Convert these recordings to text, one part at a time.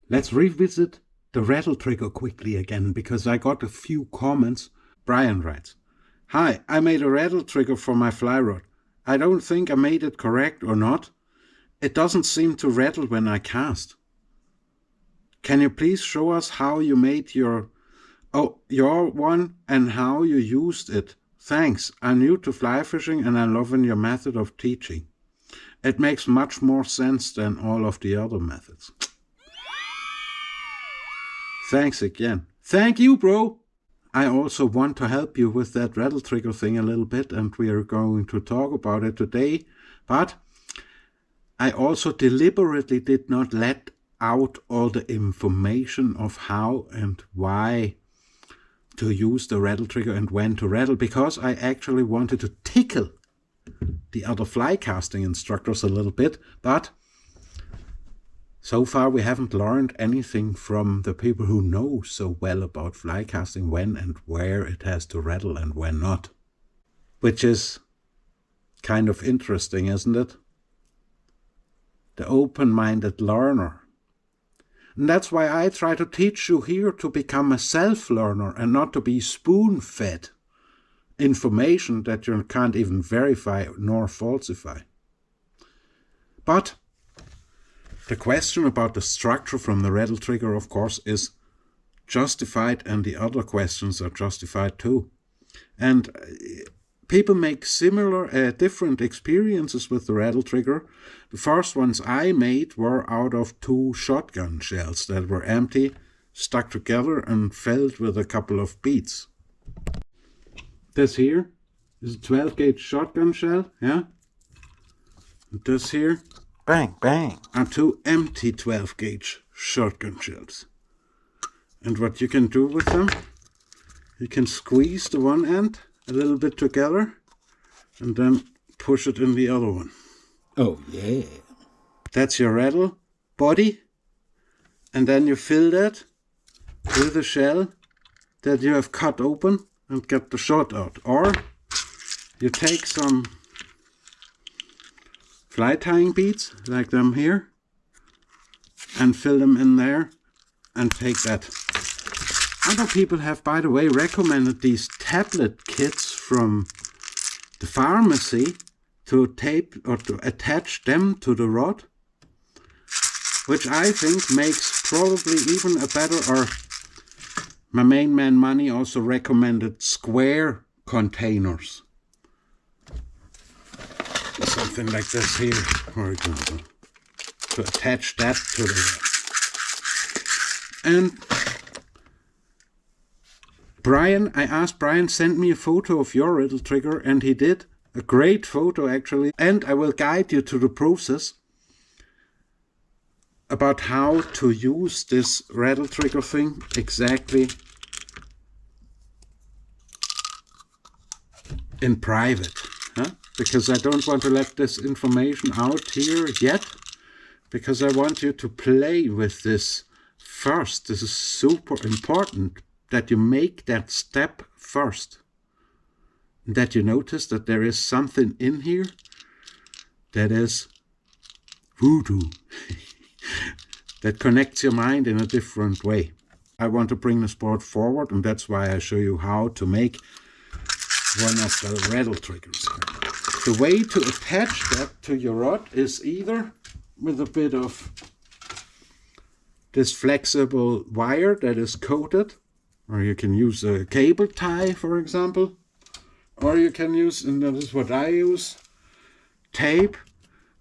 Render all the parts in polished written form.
Let's revisit the rattle trigger quickly again, because I got a few comments. Brian writes, "Hi, I made a rattle trigger for my fly rod. I don't think I made it correct or not. It doesn't seem to rattle when I cast. Can you please show us how you made your one and how you used it? Thanks. I'm new to fly fishing and I'm loving your method of teaching. It makes much more sense than all of the other methods." Thanks again. Thank you, bro. I also want to help you with that rattle trigger thing a little bit, and we are going to talk about it today. But I also deliberately did not let out all the information of how and why to use the rattle trigger and when to rattle, because I actually wanted to tickle the other fly casting instructors a little bit. But so far, we haven't learned anything from the people who know so well about fly casting, when and where it has to rattle and when not. Which is kind of interesting, isn't it? The open-minded learner. And that's why I try to teach you here to become a self-learner and not to be spoon-fed information that you can't even verify nor falsify. But the question about the structure from the rattle trigger, of course, is justified, and the other questions are justified too. And people make similar, different experiences with the rattle trigger. The first ones I made were out of 2 shotgun shells that were empty, stuck together and filled with a couple of beads. This here is a 12-gauge shotgun shell, yeah? And this here, bang, bang, are 2 empty 12-gauge shotgun shells. And what you can do with them, you can squeeze the one end a little bit together and then push it in the other one. Oh yeah. That's your rattle body. And then you fill that with a shell that you have cut open and get the shot out. Or you take some fly tying beads, like them here, and fill them in there and take that. Other people have, by the way, recommended these tablet kits from the pharmacy to tape or to attach them to the rod, which I think makes probably even a better, or my main man Money also recommended square containers. Something like this here, for example, to attach that to the rod. And Brian, I asked Brian, send me a photo of your rattle trigger, and he did. A great photo, actually. And I will guide you to the process about how to use this rattle trigger thing exactly in private. Huh? Because I don't want to let this information out here yet, because I want you to play with this first. This is super important that you make that step first. That you notice that there is something in here that is voodoo, that connects your mind in a different way. I want to bring the sport forward, and that's why I show you how to make one of the rattle triggers. The way to attach that to your rod is either with a bit of this flexible wire that is coated, or you can use a cable tie, for example, or you can use, and that is what I use, tape,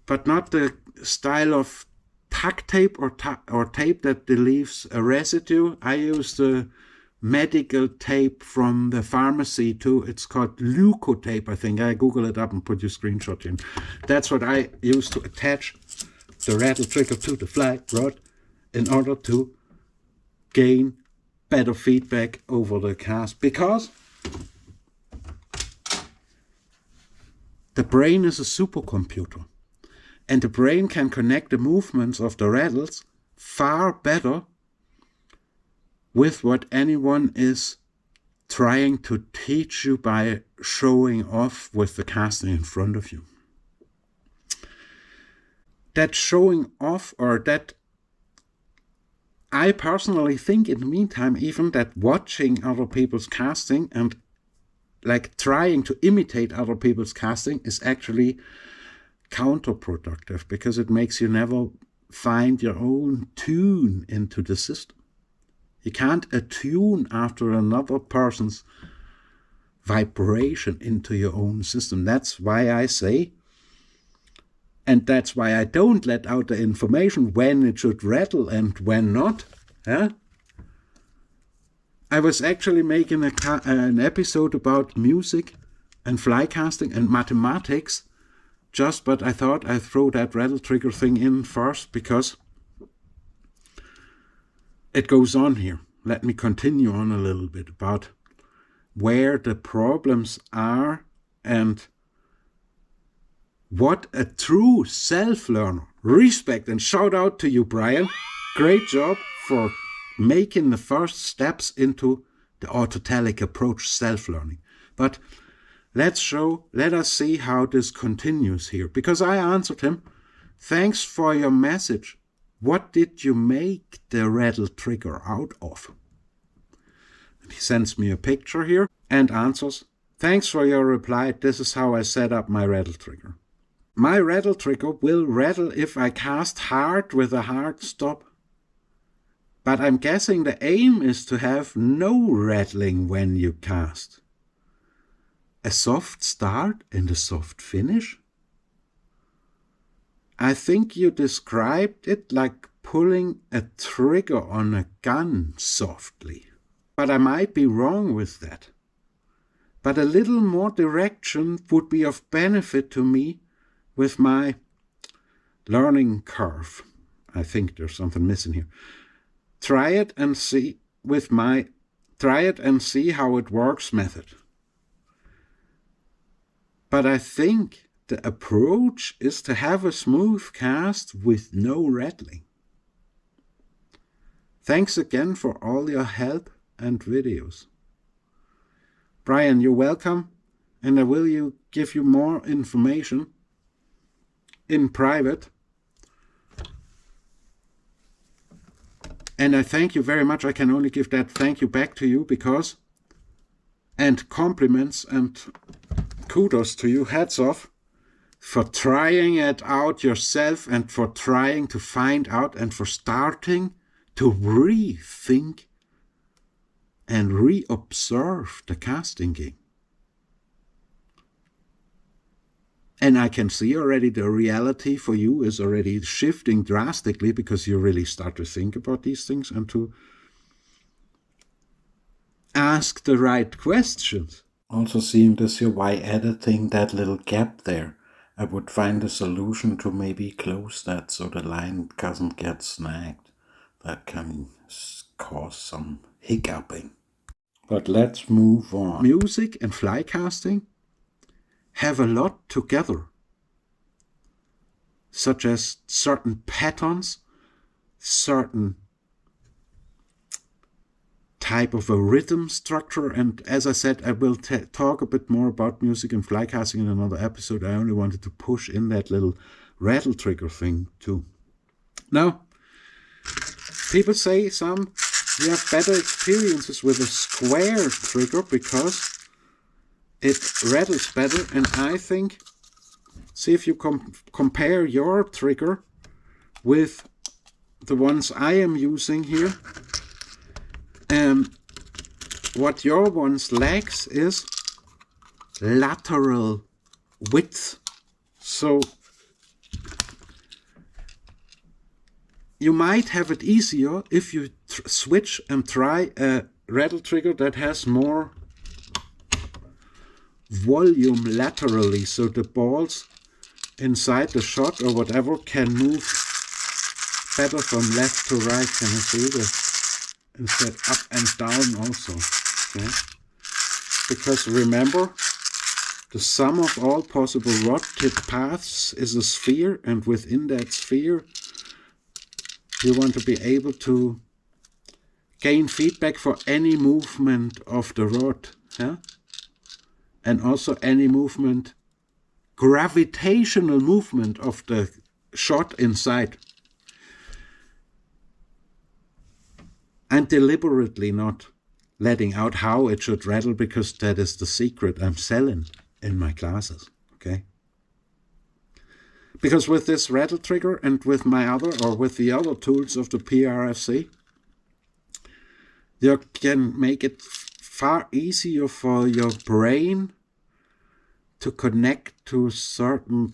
but not the style of tack tape or tape that leaves a residue. I use the medical tape from the pharmacy too. It's called leukotape, I think. I Google it up and put your screenshot in. That's what I use to attach the rattle trigger to the fly rod in order to gain better feedback over the cast, because the brain is a supercomputer, and the brain can connect the movements of the rattles far better with what anyone is trying to teach you by showing off with the casting in front of you. That showing off, or that I personally think in the meantime even that watching other people's casting and like trying to imitate other people's casting is actually counterproductive, because it makes you never find your own tune into the system. You can't attune after another person's vibration into your own system. That's why I say, and that's why I don't let out the information when it should rattle and when not. Yeah? I was actually making an episode about music and flycasting and mathematics, but I thought I'd throw that rattle trigger thing in first because it goes on here. Let me continue on a little bit about where the problems are and what a true self-learner. Respect and shout out to you, Brian. Great job for making the first steps into the autotellic approach, self-learning. But let us see how this continues here. Because I answered him, thanks for your message. What did you make the rattle trigger out of? And he sends me a picture here and answers, thanks for your reply. This is how I set up my rattle trigger. My rattle trigger will rattle if I cast hard with a hard stop. But I'm guessing the aim is to have no rattling when you cast. A soft start and a soft finish? I think you described it like pulling a trigger on a gun softly. But I might be wrong with that. But a little more direction would be of benefit to me with my learning curve. I think there's something missing here. Try it and see how it works method. But I think the approach is to have a smooth cast with no rattling. Thanks again for all your help and videos. Brian, you're welcome, and I will give you more information in private. And I thank you very much. I can only give that thank you back to you because, and compliments and kudos to you, hats off, for trying it out yourself and for trying to find out and for starting to rethink and reobserve the casting game. And I can see already the reality for you is already shifting drastically because you really start to think about these things and to ask the right questions. Also seeing this here, why editing that little gap there? I would find a solution to maybe close that so the line doesn't get snagged. That can cause some hiccuping. But let's move on. Music and fly casting have a lot together, such as certain patterns, certain type of a rhythm structure, and as I said, I will talk a bit more about music and fly casting in another episode. I only wanted to push in that little rattle trigger thing too. Now, people say you have better experiences with a square trigger because it rattles better, and I think, see if you compare your trigger with the ones I am using here. What your ones lacks is lateral width. So you might have it easier if you switch and try a rattle trigger that has more volume laterally, so the balls inside the shot or whatever can move better from left to right. Can you see this? Instead up and down also. Okay? Because remember, the sum of all possible rod tip paths is a sphere, and within that sphere you want to be able to gain feedback for any movement of the rod. Yeah? And also any movement, gravitational movement of the shot inside. and deliberately not letting out how it should rattle, because that is the secret I'm selling in my classes, okay? Because with this rattle trigger and with the other tools of the PRFC, you can make it far easier for your brain to connect to a certain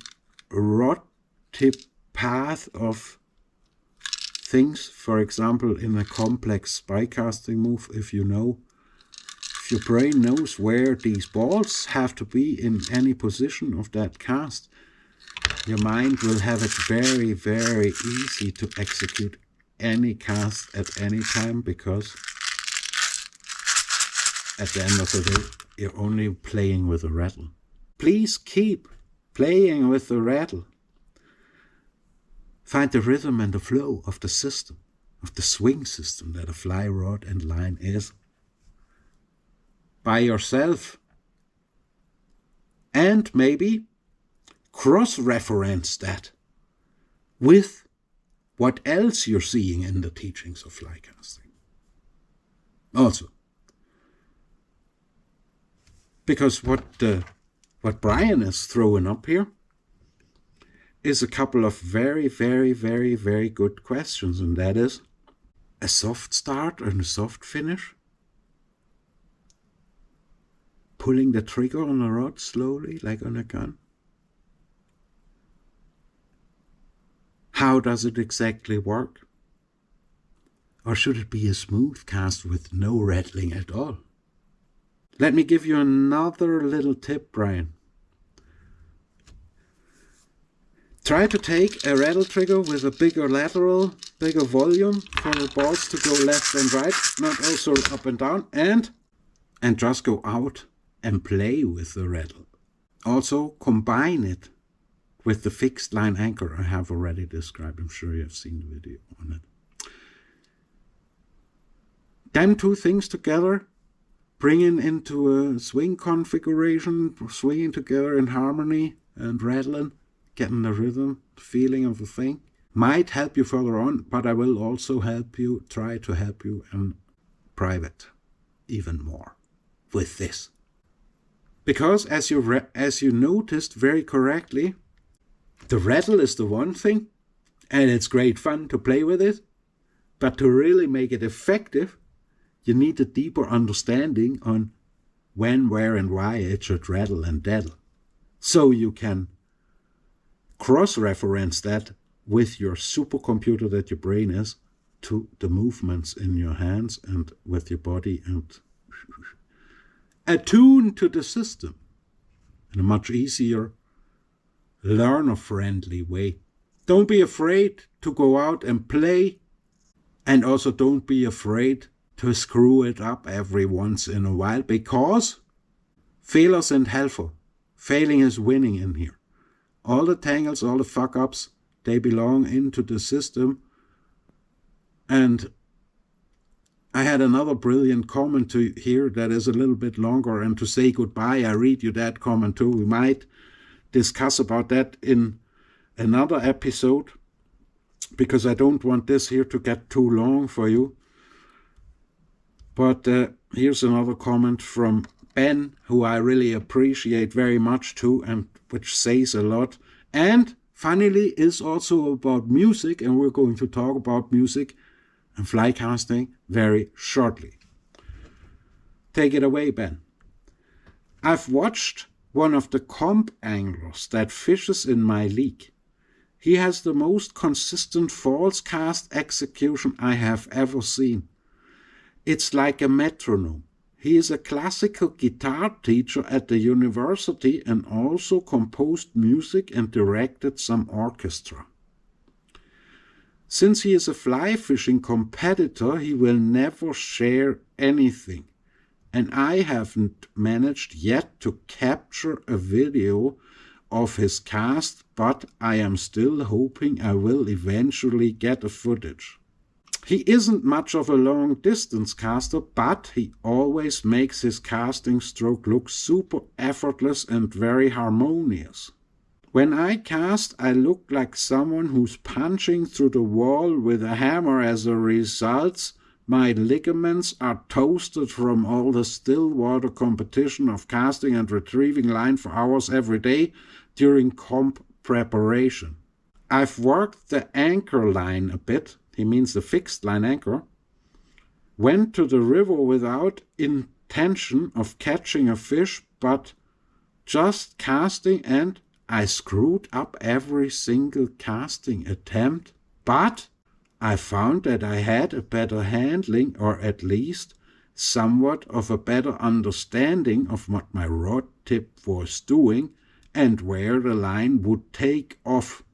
rod tip path of things. For example, in a complex spycasting move, if your brain knows where these balls have to be in any position of that cast, your mind will have it very, very easy to execute any cast at any time, because at the end of the day, you're only playing with a rattle. Please keep playing with the rattle. Find the rhythm and the flow of the system, of the swing system that a fly rod and line is, by yourself. And maybe cross-reference that with what else you're seeing in the teachings of fly casting. Also, because what Brian is throwing up here is a couple of very, very, very, very good questions, and that is a soft start and a soft finish, pulling the trigger on a rod slowly like on a gun. How does it exactly work? Or should it be a smooth cast with no rattling at all? Let me give you another little tip, Brian. Try to take a rattle trigger with a bigger volume for the balls to go left and right, not also up and down, and just go out and play with the rattle. Also combine it with the fixed line anchor I have already described. I'm sure you have seen the video on it. Them two things together, bringing into a swing configuration, swinging together in harmony and rattling, getting the rhythm, the feeling of the thing, might help you further on, but I will also try to help you in private even more with this. Because as you noticed very correctly, the rattle is the one thing, and it's great fun to play with it, but to really make it effective, you need a deeper understanding on when, where, and why it should rattle and daddle. So you can cross-reference that with your supercomputer that your brain is to the movements in your hands and with your body, and attune to the system in a much easier, learner-friendly way. Don't be afraid to go out and play, and also don't be afraid to screw it up every once in a while, because failures and helpful. Failing is winning in here. All the tangles, all the fuck-ups, they belong into the system. And I had another brilliant comment to here that is a little bit longer, and to say goodbye, I read you that comment too. We might discuss about that in another episode, because I don't want this here to get too long for you. But here's another comment from Ben, who I really appreciate very much too, and which says a lot, and funnily is also about music, and we're going to talk about music and fly casting very shortly. Take it away, Ben. I've watched one of the comp anglers that fishes in my league. He has the most consistent false cast execution I have ever seen. It's like a metronome. He is a classical guitar teacher at the university and also composed music and directed some orchestra. Since he is a fly fishing competitor, he will never share anything, and I haven't managed yet to capture a video of his cast, but I am still hoping I will eventually get a footage. He isn't much of a long-distance caster, but he always makes his casting stroke look super effortless and very harmonious. When I cast, I look like someone who's punching through the wall with a hammer. As a result, My ligaments are toasted from all the still water competition of casting and retrieving line for hours every day during comp preparation. I've worked the anchor line a bit, he means the fixed line anchor, went to the river without intention of catching a fish, but just casting, and I screwed up every single casting attempt, but I found that I had a better handling, or at least somewhat of a better understanding of what my rod tip was doing and where the line would take off,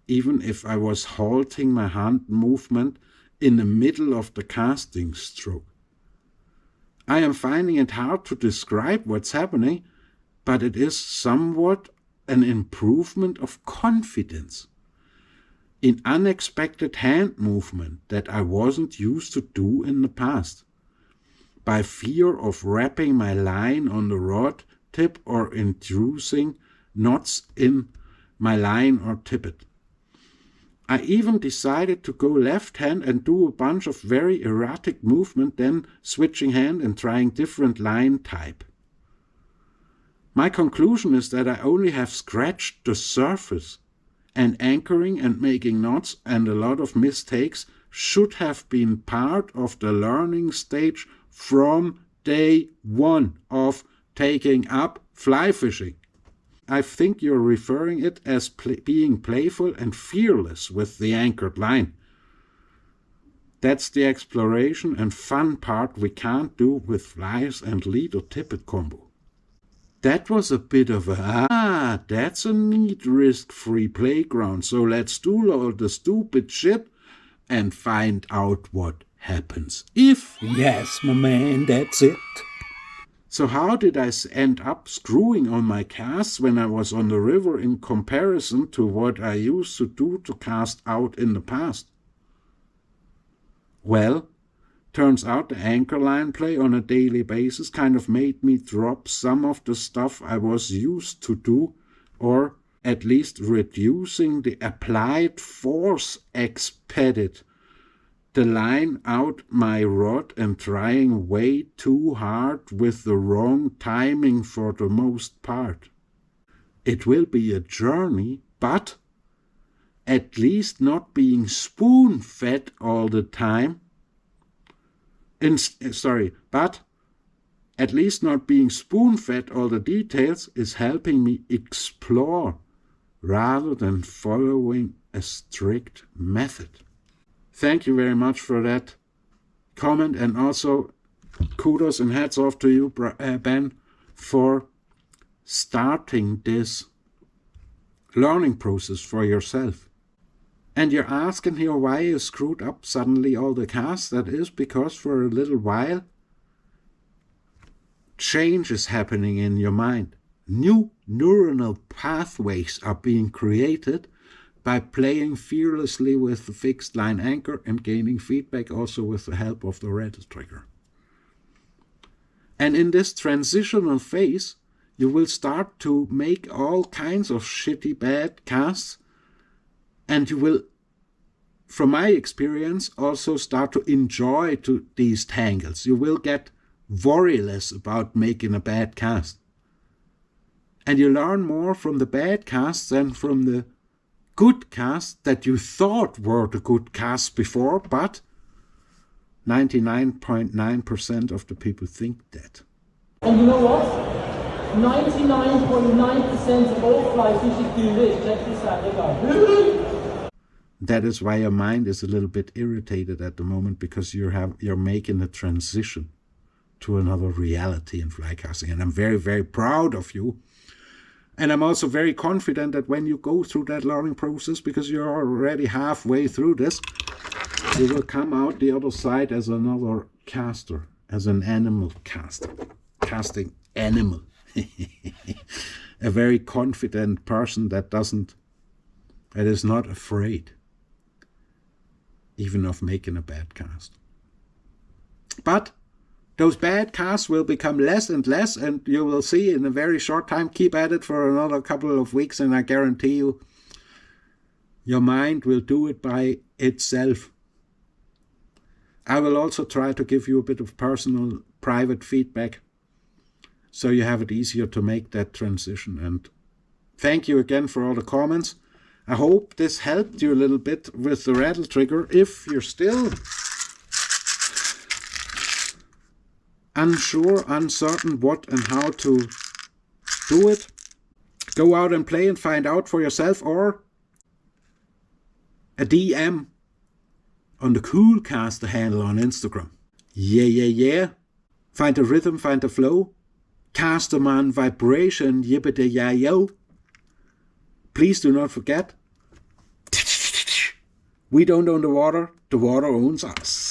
even if I was halting my hand movement in the middle of the casting stroke. I am finding it hard to describe what's happening, but it is somewhat an improvement of confidence in unexpected hand movement that I wasn't used to do in the past, by fear of wrapping my line on the rod tip or introducing knots in my line or tippet. I even decided to go left hand and do a bunch of very erratic movement, then switching hand and trying different line type. My conclusion is that I only have scratched the surface, and anchoring and making knots and a lot of mistakes should have been part of the learning stage from day one of taking up fly fishing. I think you're referring it as being playful and fearless with the anchored line. That's the exploration and fun part we can't do with flies and lead or tippet combo. That was a bit of a, that's a neat risk-free playground, so let's do all the stupid shit and find out what happens if. Yes, my man, that's it. So how did I end up screwing on my casts when I was on the river in comparison to what I used to do to cast out in the past? Well, turns out the anchor line play on a daily basis kind of made me drop some of the stuff I was used to do, or at least reducing the applied force expedit the line out my rod and trying way too hard with the wrong timing for the most part. It will be a journey, but at least not being spoon-fed all the time. But at least not being spoon-fed all the details is helping me explore rather than following a strict method. Thank you very much for that comment, and also kudos and hats off to you, Ben, for starting this learning process for yourself. And you're asking here why you screwed up suddenly all the casts. That is because for a little while change is happening in your mind. New neuronal pathways are being created by playing fearlessly with the fixed line anchor and gaining feedback also with the help of the rattle trigger. And in this transitional phase, you will start to make all kinds of shitty bad casts, and you will, from my experience, also start to enjoy these tangles. You will get worryless about making a bad cast. And you learn more from the bad casts than from the good casts that you thought were the good casts before, but 99.9% of the people think that. And you know what? 99.9% of all fly fishing do this. Check this out, they go. That is why your mind is a little bit irritated at the moment, because you're making a transition to another reality in fly casting. And I'm very, very proud of you. And I'm also very confident that when you go through that learning process, because you're already halfway through this, you will come out the other side as another caster, as an animal caster, casting animal. A very confident person that is not afraid even of making a bad cast. But those bad casts will become less and less, and you will see in a very short time. Keep at it for another couple of weeks, and I guarantee you, your mind will do it by itself. I will also try to give you a bit of personal, private feedback so you have it easier to make that transition. And thank you again for all the comments. I hope this helped you a little bit with the rattle trigger. If you're still unsure, uncertain what and how to do it, go out and play and find out for yourself, or a DM on the coolcaster handle on Instagram. Yeah. Find the rhythm, find the flow. Casterman vibration, yippity-yay-yo. Please do not forget, we don't own the water owns us.